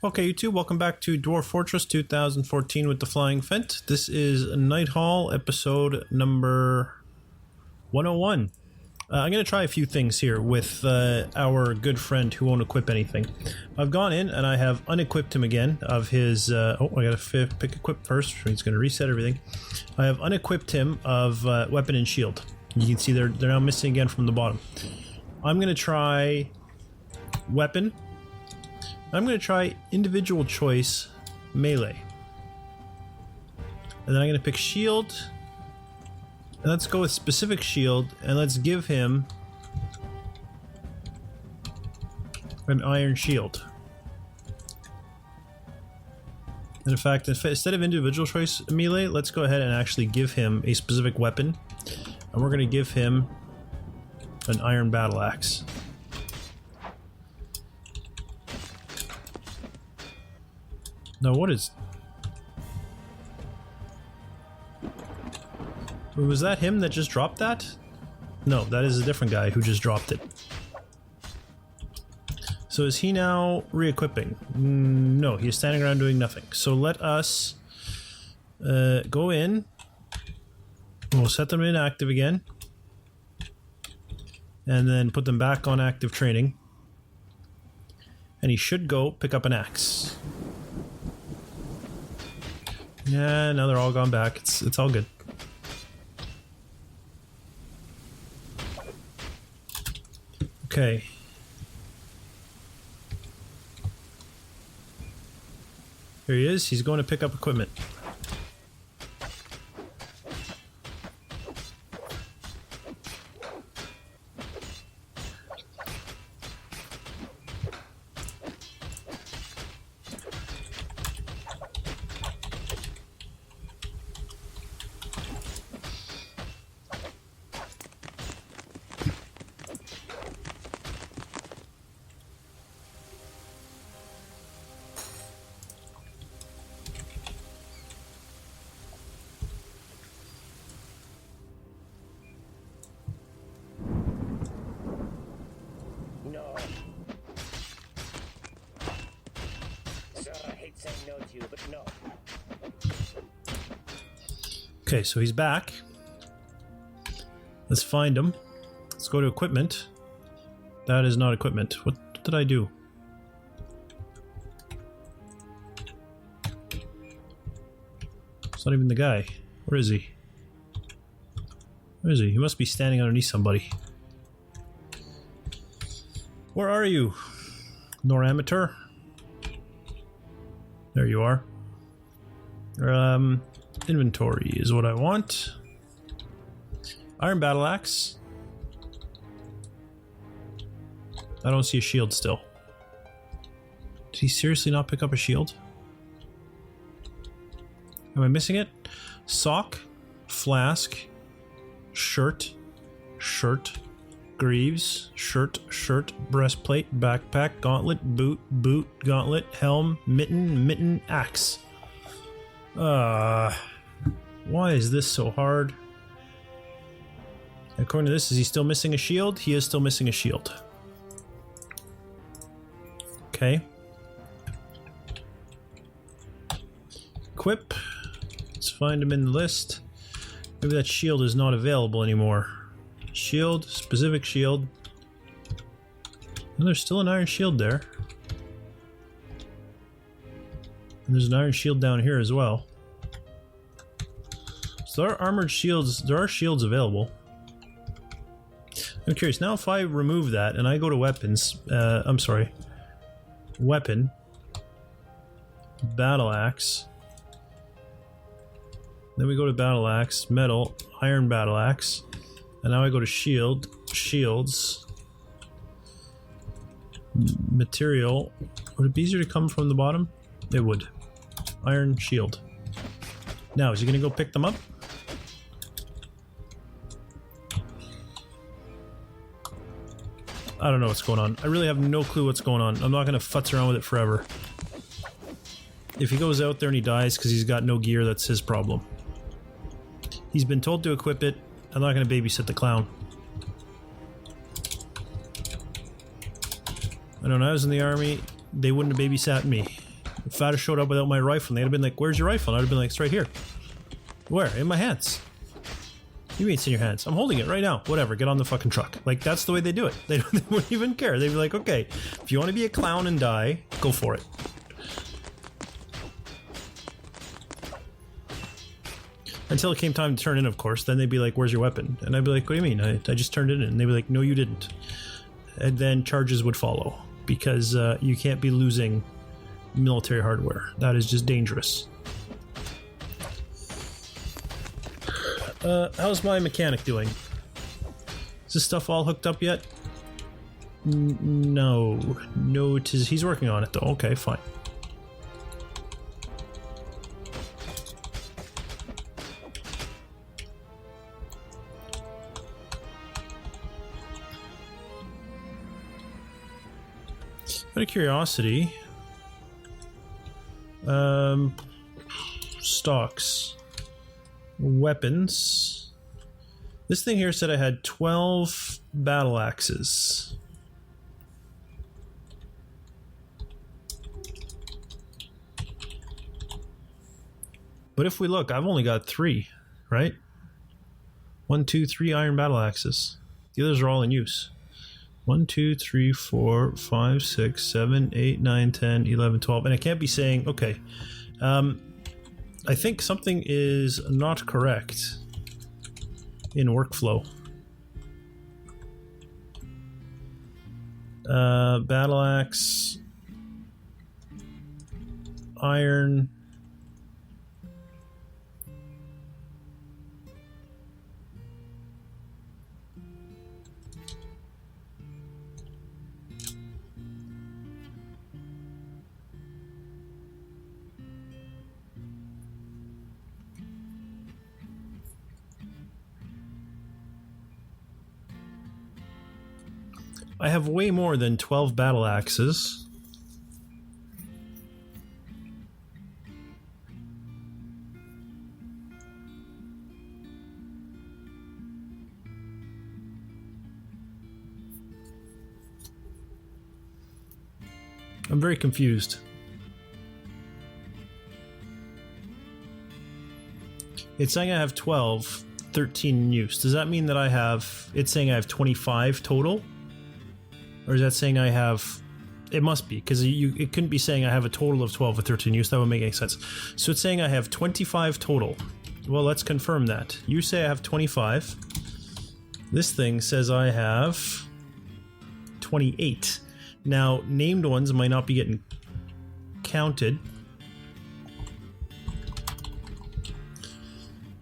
Okay, YouTube, welcome back to Dwarf Fortress 2014 with the Flying Phent. This is Nighthall, episode number 101. I'm going to try a few things here with our good friend who won't equip anything. I've gone in and I have unequipped him again of his... I got to pick equip first, so he's going to reset everything. I have unequipped him of weapon and shield. You can see they're now missing again from the bottom. I'm going to try weapon. I'm going to try individual choice melee. And then I'm going to pick shield. And let's go with specific shield and let's give him an iron shield. And in fact, instead of individual choice melee, let's go ahead and actually give him a specific weapon. And we're going to give him an iron battle axe. Now what is... Was that him that just dropped that? No, that is a different guy who just dropped it. So is he now re-equipping? No, he's standing around doing nothing. So let us go in. We'll set them in active again. And then put them back on active training. And he should go pick up an axe. Yeah, now they're all gone back. It's all good. Okay. Here he is. He's going to pick up equipment. No. Sir, I hate saying no to you, but no. Okay, so he's back. Let's find him. Let's go to equipment. That is not equipment. What did I do? It's not even the guy. Where is he? Where is he? He must be standing underneath somebody. Where are you? Nor amateur? There you are. Inventory is what I want. Iron battle axe. I don't see a shield still. Did he seriously not pick up a shield? Am I missing it? Sock, flask, shirt, greaves, shirt, breastplate, backpack, gauntlet, boot, gauntlet, helm, mitten, axe. Why is this so hard? According to this, is he still missing a shield? He is still missing a shield. Okay. Equip. Let's find him in the list. Maybe that shield is not available anymore. Shield, specific shield. And there's still an iron shield there. And there's an iron shield down here as well. So there are armored shields, there are shields available. I'm curious, now if I remove that and I go to weapons, weapon, battle axe, then we go to battle axe, metal, iron battle axe, and now I go to shields, material. Would it be easier to come from the bottom? It would. Iron shield. Now, is he gonna go pick them up? I don't know what's going on. I really have no clue what's going on. I'm not gonna futz around with it forever. If he goes out there and he dies because he's got no gear, that's his problem. He's been told to equip it. I'm not gonna babysit the clown. I know when I was in the army, they wouldn't have babysat me. If I'd have showed up without my rifle, they'd have been like, where's your rifle? And I'd have been like, it's right here. Where? In my hands. You mean it's in your hands? I'm holding it right now. Whatever, get on the fucking truck. Like, that's the way they do it. They wouldn't even care. They'd be like, okay, if you want to be a clown and die, go for it. Until it came time to turn in, of course. Then they'd be like, where's your weapon? And I'd be like, what do you mean? I just turned it in. And they'd be like, no, you didn't. And then charges would follow. Because you can't be losing military hardware. That is just dangerous. How's my mechanic doing? Is this stuff all hooked up yet? No. No, he's working on it though. Okay, fine. Out of curiosity, stocks, weapons. This thing here said I had 12 battle axes. But if we look, I've only got 3, right? 1, 2, 3 iron battle axes. The others are all in use. 1, 2, 3, 4, 5, 6, 7, 8, 9, 10, 11, 12. And I can't be saying, okay, I think something is not correct in workflow. Battle axe, iron. I have way more than 12 battle axes. I'm very confused. It's saying I have 12, 13 in use. Does that mean that I have... It's saying I have 25 total? Or is that saying I have... It must be, because it couldn't be saying I have a total of 12 or 13 use. That would make any sense. So it's saying I have 25 total. Well, let's confirm that. You say I have 25. This thing says I have 28. Now, named ones might not be getting counted.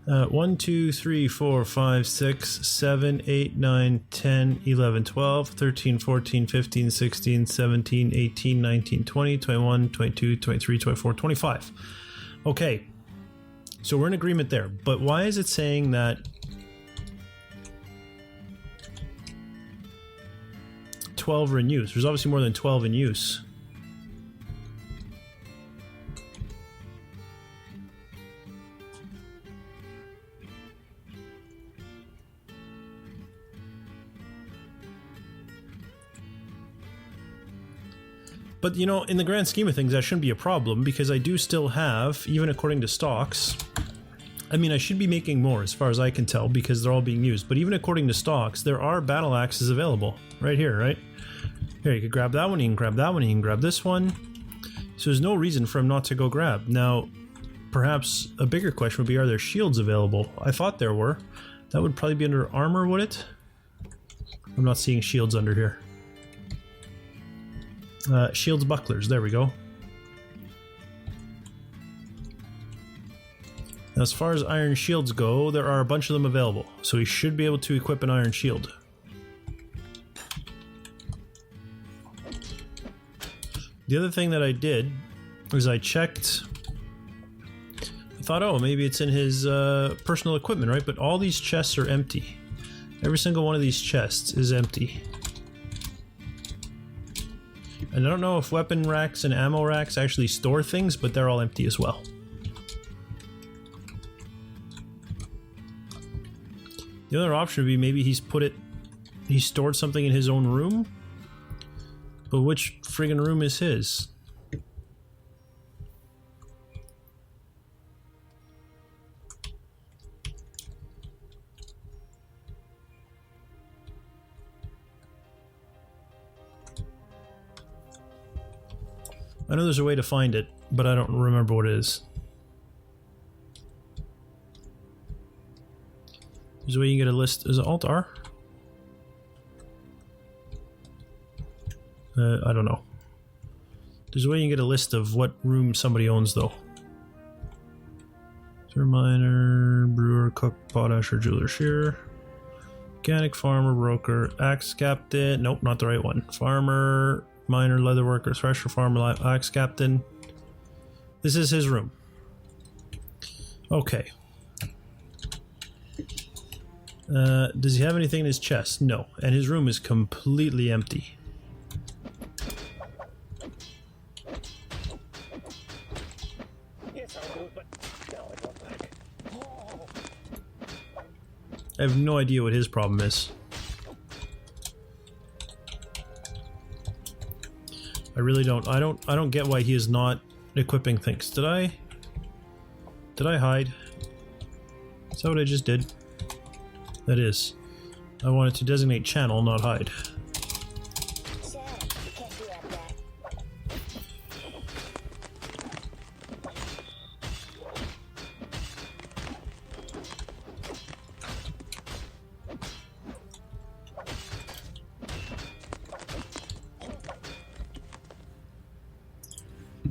1, 2, 3, 4, 5, 6, 7, 8, 9, 10, 11, 12, 13, 14, 15, 16, 17, 18, 19, 20, 21, 22, 23, 24, 25. Okay. So we're in agreement there. But why is it saying that 12 are in use? There's obviously more than 12 in use. But, you know, in the grand scheme of things, that shouldn't be a problem, because I do still have, even according to stocks, I mean, I should be making more as far as I can tell, because they're all being used. But even according to stocks, there are battle axes available. Right here, right? Here, you could grab that one, you can grab that one, you can grab this one. So there's no reason for him not to go grab. Now, perhaps a bigger question would be, are there shields available? I thought there were. That would probably be under armor, would it? I'm not seeing shields under here. Shields, bucklers, there we go. Now, as far as iron shields go, there are a bunch of them available, so we should be able to equip an iron shield. The other thing that I did was I checked. I thought, oh, maybe it's in his personal equipment, right? But all these chests are empty. Every single one of these chests is empty. And I don't know if weapon racks and ammo racks actually store things, but they're all empty as well. The other option would be maybe he stored something in his own room? But which friggin' room is his? I know there's a way to find it, but I don't remember what it is. There's a way you can get a list. Is it Alt-R? I don't know. There's a way you can get a list of what room somebody owns, though. Miner, brewer, cook, potasher, jeweler, shearer, mechanic, farmer, broker, axe captain. Nope, not the right one. Farmer, miner, leather worker, thresher, farmer, axe captain. This is his room. Okay. Does he have anything in his chest? No. And his room is completely empty. I have no idea what his problem is. I really don't. I don't get why he is not equipping things. Did I hide? Is that what I just did? That is. I wanted to designate channel, not hide.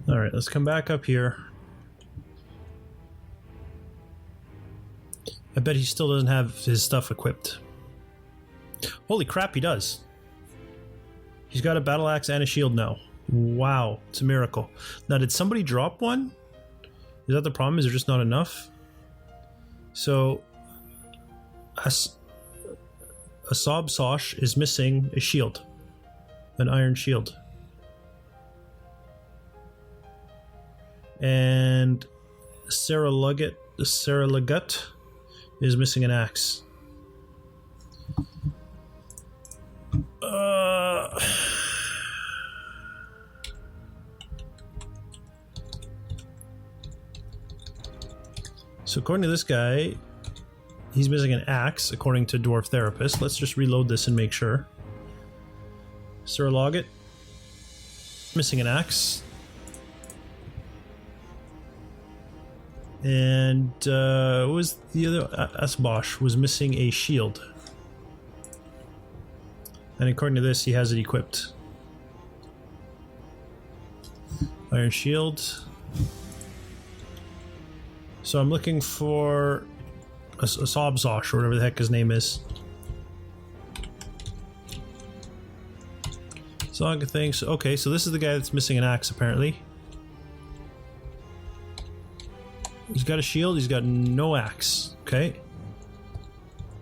Alright, let's come back up here. I bet he still doesn't have his stuff equipped. Holy crap, he does. He's got a battle axe and a shield now. Wow, it's a miracle. Now, did somebody drop one? Is that the problem? Is there just not enough? So, a Sob Sosh is missing a shield. An iron shield. And Sarah Luggett is missing an axe. So according to this guy, he's missing an axe, according to Dwarf Therapist. Let's just reload this and make sure. Sarah Luggett, missing an axe. And what was the other? Asbosh was missing a shield. And according to this, he has it equipped. Iron shield. So I'm looking for a Sobzosh, or whatever the heck his name is. Saga things. Okay, so this is the guy that's missing an axe, apparently. He's got a shield, he's got no axe. Okay.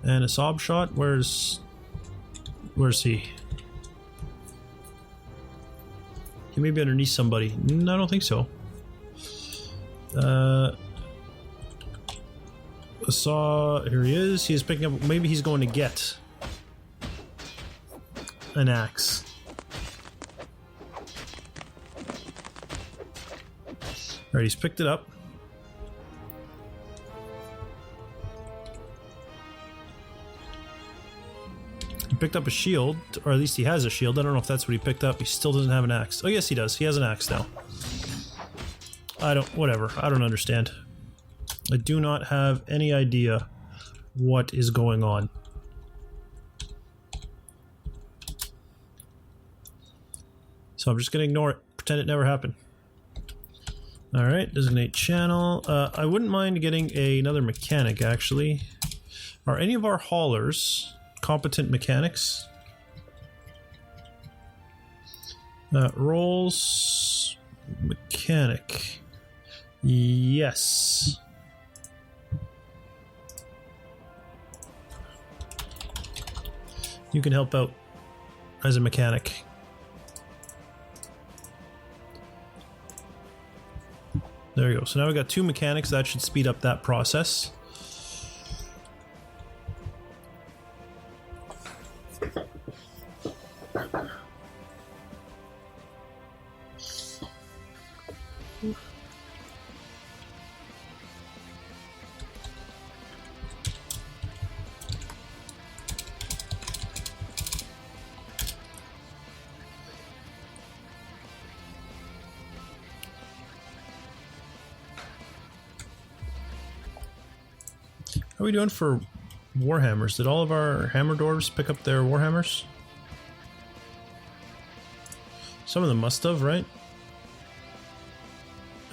And a sob shot, where's he? He may be underneath somebody. No, I don't think so. Here he is. He's picking up, maybe he's going to get an axe. Alright, he's picked it up. He picked up a shield, or at least he has a shield. I don't know if that's what he picked up. He still doesn't have an axe. Oh yes, he does. He has an axe now. Whatever. I don't understand. I do not have any idea what is going on. So I'm just gonna ignore it. Pretend it never happened. Alright, designate channel. I wouldn't mind getting another mechanic, actually. Are any of our haulers competent mechanics? Roles... Mechanic. Yes. You can help out as a mechanic. There we go. So now we've got 2 mechanics. That should speed up that process. How are we doing for warhammers? Did all of our hammer dwarves pick up their warhammers? Some of them must have, right?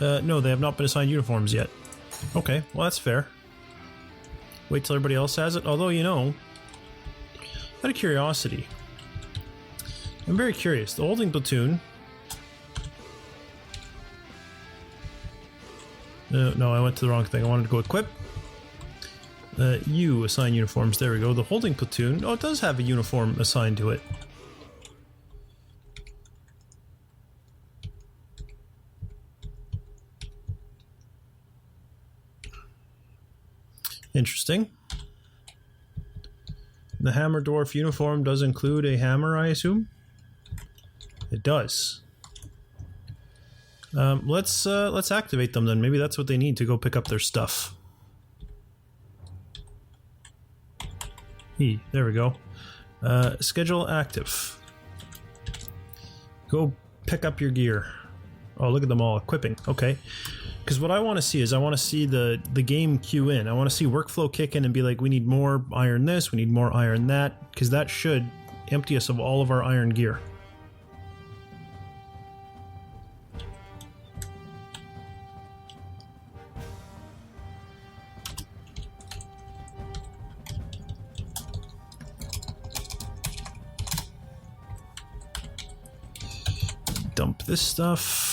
No, they have not been assigned uniforms yet. Okay, well that's fair. Wait till everybody else has it. Although, you know, out of curiosity, I'm very curious. The holding platoon... no, I went to the wrong thing. I wanted to go equip. You assign uniforms. There we go. The holding platoon. Oh, it does have a uniform assigned to it. Interesting. The hammer dwarf uniform does include a hammer, I assume? It does. Let's activate them then. Maybe that's what they need to go pick up their stuff. There we go. Schedule active. Go pick up your gear. Oh, look at them all equipping. Okay. Because what I want to see is I want to see the game queue in. I want to see workflow kick in and be like, we need more iron this, we need more iron that, because that should empty us of all of our iron gear. Dump this stuff.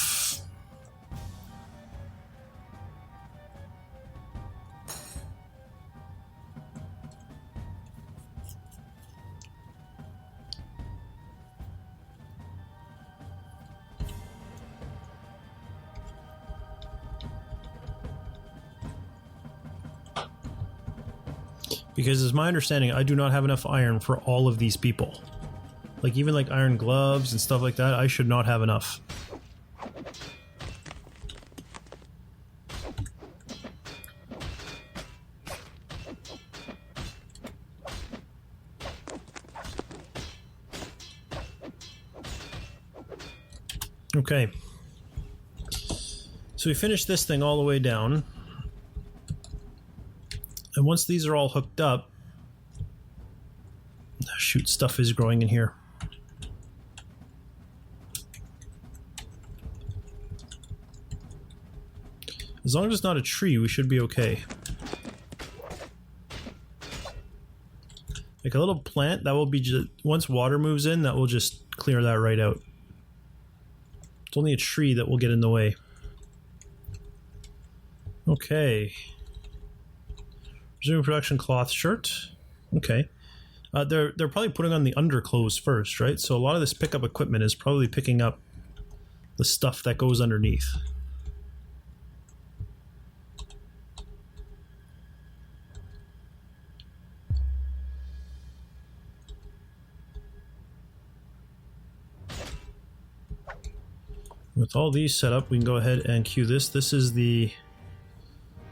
Because it's my understanding, I do not have enough iron for all of these people. Like, even like iron gloves and stuff like that, I should not have enough. Okay. So we finished this thing all the way down. And once these are all hooked up... Shoot, stuff is growing in here. As long as it's not a tree, we should be okay. Like a little plant, that will be just... Once water moves in, that will just clear that right out. It's only a tree that will get in the way. Okay. Resume production cloth shirt. Okay. They're probably putting on the underclothes first, right? So a lot of this pickup equipment is probably picking up the stuff that goes underneath. With all these set up, we can go ahead and queue this. This is the...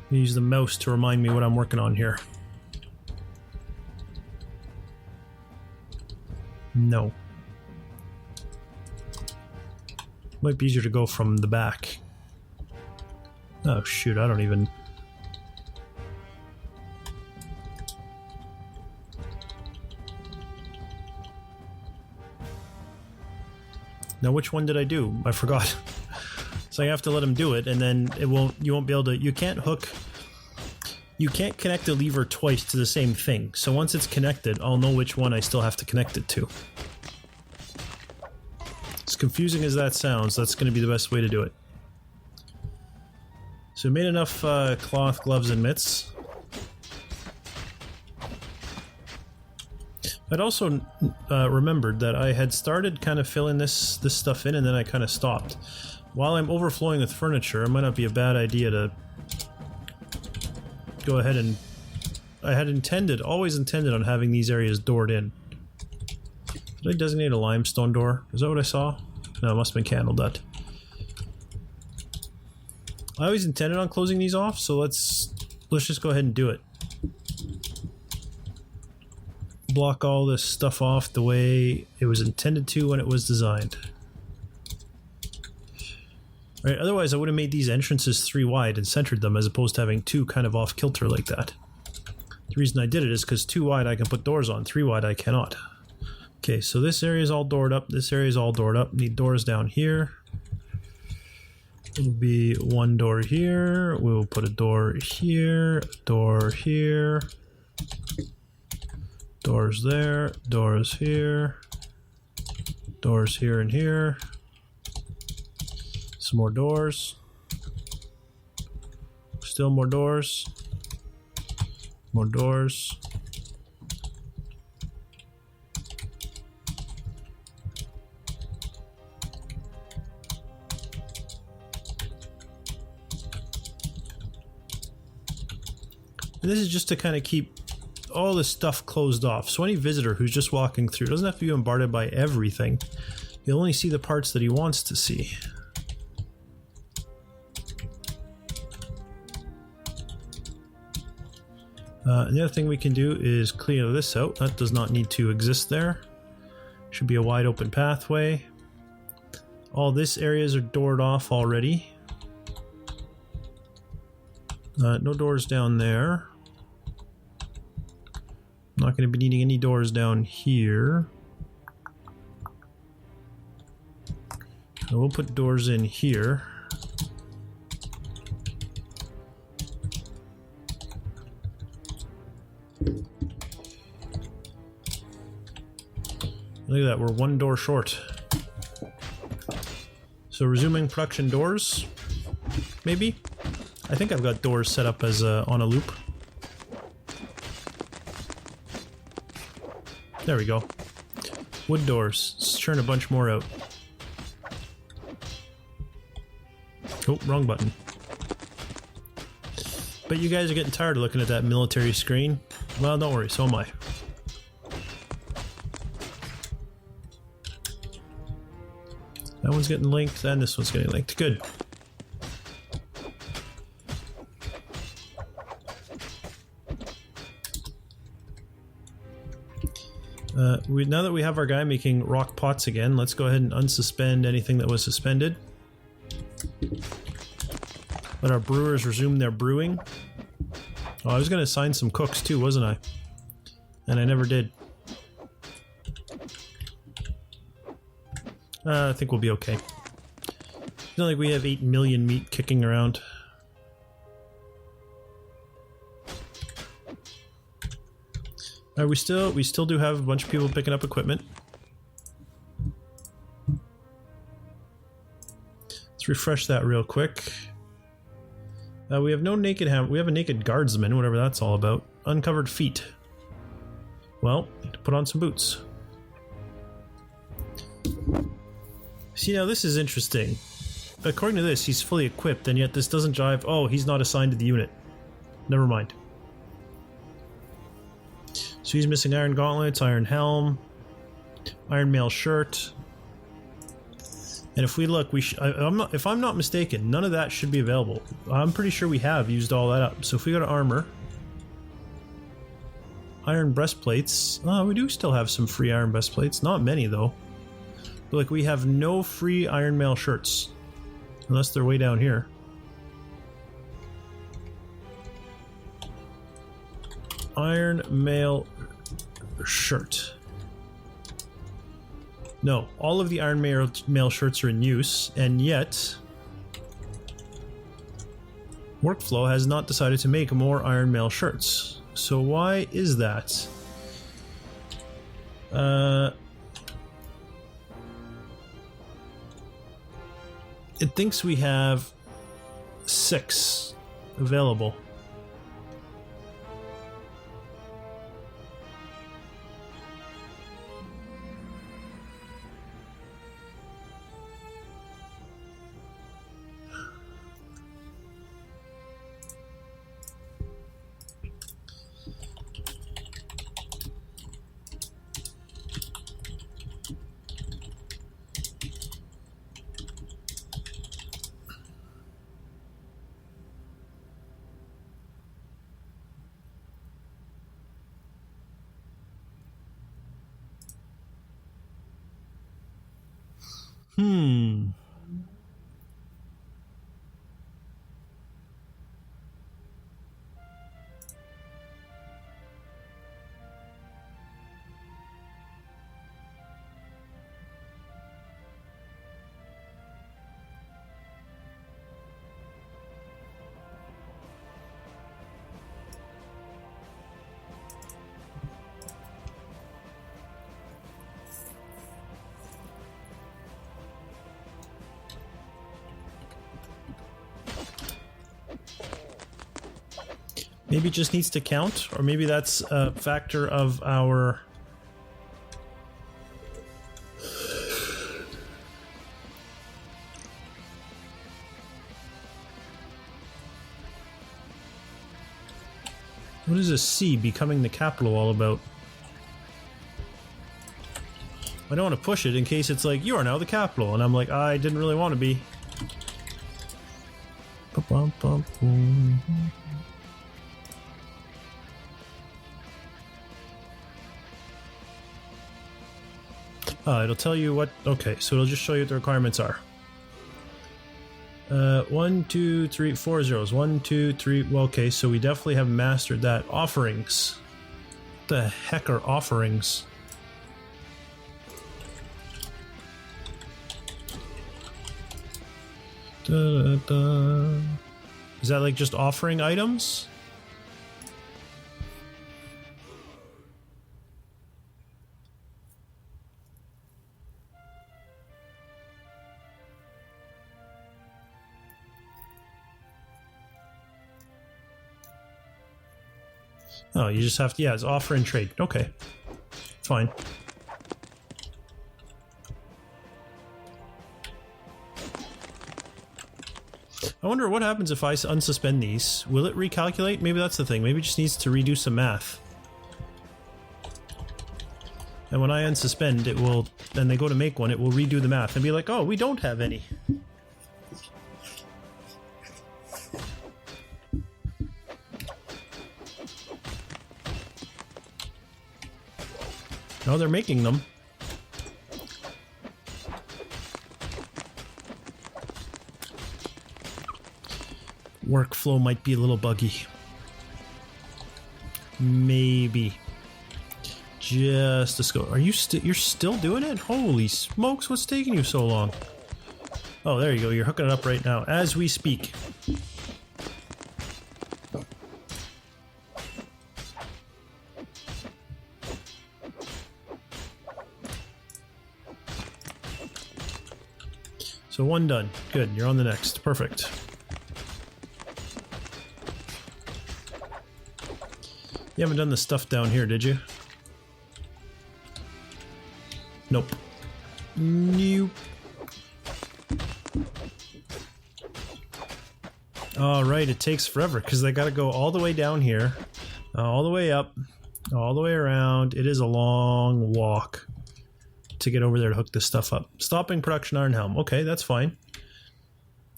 Use the mouse to remind me what I'm working on here. No. Might be easier to go from the back. Oh shoot, I don't even... Now which one did I do? I forgot. So I have to let him do it, and then it won't. You won't be able to. You can't hook. You can't connect the lever twice to the same thing. So once it's connected, I'll know which one I still have to connect it to. As confusing as that sounds, that's going to be the best way to do it. So we made enough cloth, gloves, and mitts. I'd also remembered that I had started kind of filling this stuff in, and then I kind of stopped. While I'm overflowing with furniture, it might not be a bad idea to go ahead and... I had always intended on having these areas doored in. Did I designate a limestone door? Is that what I saw? No, it must have been candled that. I always intended on closing these off, so let's just go ahead and do it. Block all this stuff off the way it was intended to when it was designed. Right, otherwise I would have made these entrances 3 wide and centered them as opposed to having 2 kind of off kilter like that. The reason I did it is because 2 wide I can put doors on, 3 wide I cannot. Okay, so this area is all doored up, this area is all doored up. Need doors down here. It'll be 1 door here. We'll put a door here, door here. Doors there, doors here. Doors here and here. Some more doors. Still more doors. More doors. And this is just to kind of keep all this stuff closed off. So any visitor who's just walking through doesn't have to be bombarded by everything. He'll only see the parts that he wants to see. And the other thing we can do is clear this out. That does not need to exist there. Should be a wide open pathway. All this areas are doored off already. No doors down there. Not going to be needing any doors down here. And we'll put doors in here. Look at that, we're 1 door short. So resuming production doors, maybe? I think I've got doors set up as on a loop. There we go. Wood doors. Let's churn a bunch more out. Oh, wrong button. But you guys are getting tired of looking at that military screen. Well, don't worry, so am I. That one's getting linked, and this one's getting linked. Good. Now that we have our guy making rock pots again, let's go ahead and unsuspend anything that was suspended. Let our brewers resume their brewing. Oh, I was going to assign some cooks too, wasn't I? And I never did. I think we'll be okay. It's not like we have 8 million meat kicking around. We still do have a bunch of people picking up equipment. Let's refresh that real quick. We have no naked we have a naked guardsman, whatever that's all about. Uncovered feet. Well, put on some boots. See, now this is interesting. According to this, he's fully equipped, and yet this doesn't jive. Oh, he's not assigned to the unit. Never mind. So he's missing iron gauntlets, iron helm, iron mail shirt. And if we look, if I'm not mistaken, none of that should be available. I'm pretty sure we have used all that up. So if we go to armor, iron breastplates, we do still have some free iron breastplates. Not many though. But like we have no free iron mail shirts, unless they're way down here. Iron mail shirt. No, all of the iron mail shirts are in use, and yet Workflow has not decided to make more iron mail shirts. So why is that? It thinks we have 6 available. Maybe it just needs to count, or maybe that's a factor of our... What is a C becoming the capital all about? I don't want to push it in case it's like, you are now the capital, and I'm like, I didn't really want to be. It'll tell you what... Okay, so it'll just show you what the requirements are. 1, 2, 3, 4 zeros. 1, 2, 3... Well, okay, so we definitely have mastered that. Offerings. What the heck are offerings? Da, da, da. Is that like just offering items? Oh, you just have to, yeah, it's offer and trade. Okay. Fine. I wonder what happens if I unsuspend these. Will it recalculate? Maybe that's the thing. Maybe it just needs to redo some math. And when I unsuspend, it will, then they go to make one, it will redo the math and be like, oh, we don't have any. No, they're making them. Workflow might be a little buggy. Maybe. Just a scope. Are you you're still doing it? Holy smokes, what's taking you so long? Oh, there you go. You're hooking it up right now as we speak. So one done. Good. You're on the next. Perfect. You haven't done the stuff down here, did you? Nope. Nope. Alright, it takes forever because they gotta go all the way down here, all the way up, all the way around. It is a long walk to get over there to hook this stuff up. Stopping production iron helm. Okay, that's fine.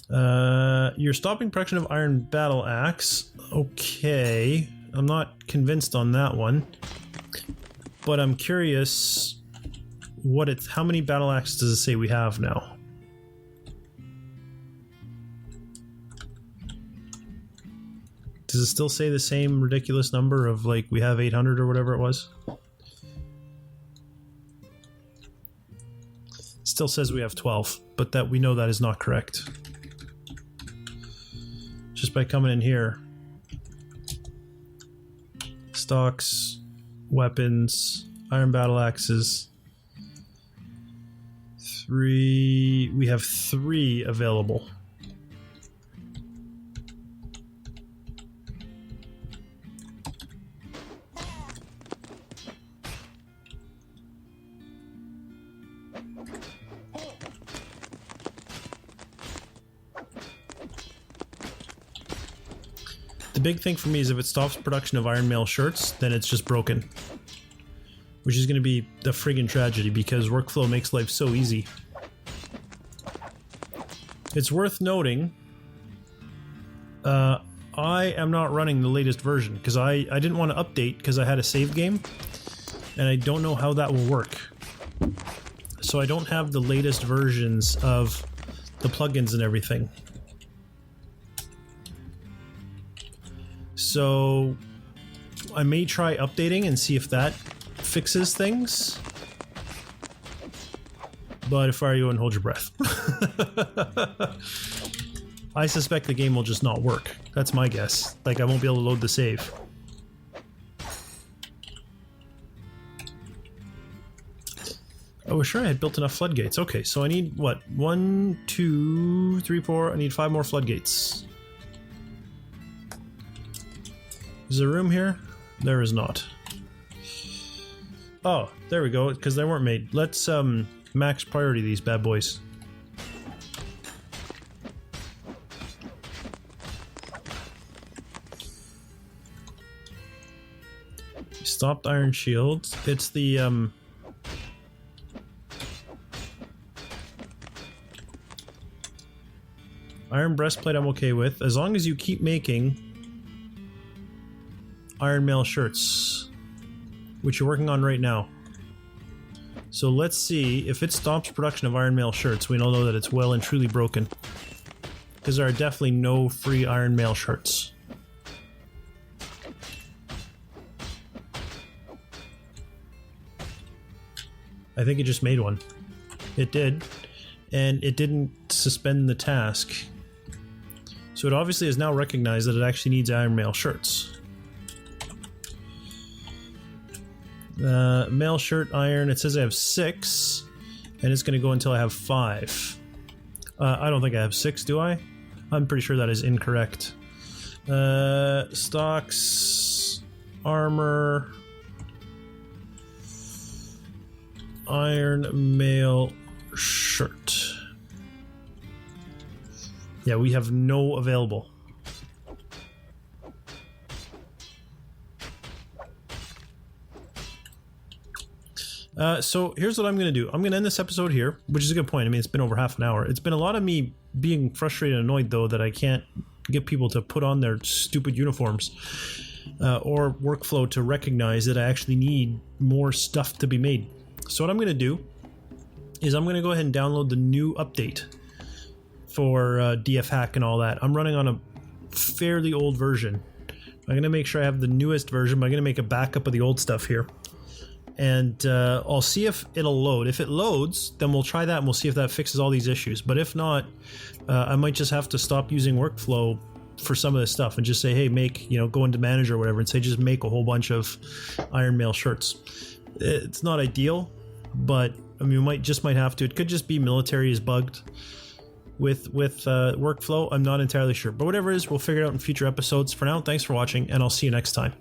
You're stopping production of iron battle axe. Okay. I'm not convinced on that one. But I'm curious what it's... How many battle axes does it say we have now? Does it still say the same ridiculous number of, like, we have 800 or whatever it was? Still says we have 12, but that we know that is not correct. Just by coming in here. Stocks, weapons, iron battle axes. 3... We have 3 available. The big thing for me is if it stops production of iron mail shirts, then it's just broken. Which is going to be a friggin' tragedy because workflow makes life so easy. It's worth noting, I am not running the latest version because I didn't want to update because I had a save game and I don't know how that will work. So I don't have the latest versions of the plugins and everything. So I may try updating and see if that fixes things. But if I were you, and hold your breath. I suspect the game will just not work. That's my guess. Like, I won't be able to load the save. I was sure I had built enough floodgates. Okay, so I need, what? 1, 2, 3, 4. I need 5 more floodgates. Is there room here? There is not. Oh, there we go, because they weren't made. Let's max priority these bad boys. Stopped iron shields. It's the iron breastplate I'm okay with, as long as you keep making iron mail shirts, which you're working on right now. So let's see if it stops production of iron mail shirts. We all know that it's well and truly broken, because there are definitely no free iron mail shirts. I think it just made one. It did, and it didn't suspend the task. So it obviously has now recognized that it actually needs iron mail shirts. Mail shirt iron, it says I have 6, and it's going to go until I have 5. I don't think I have 6, do I? I'm pretty sure that is incorrect. Stocks, armor, iron mail shirt. Yeah, we have no available. So here's what I'm going to do. I'm going to end this episode here, which is a good point. I mean, it's been over half an hour. It's been a lot of me being frustrated and annoyed, though, that I can't get people to put on their stupid uniforms or workflow to recognize that I actually need more stuff to be made. So what I'm going to do is I'm going to go ahead and download the new update for DF Hack and all that. I'm running on a fairly old version. I'm going to make sure I have the newest version, but I'm going to make a backup of the old stuff here. And I'll see if it'll load. If it loads, then we'll try that and we'll see if that fixes all these issues. But if not, I might just have to stop using workflow for some of this stuff and just say, hey, make, go into manager or whatever and say, just make a whole bunch of iron mail shirts. It's not ideal, but I mean, we might have to. It could just be military is bugged with workflow. I'm not entirely sure, but whatever it is, we'll figure it out in future episodes. For now, thanks for watching, and I'll see you next time.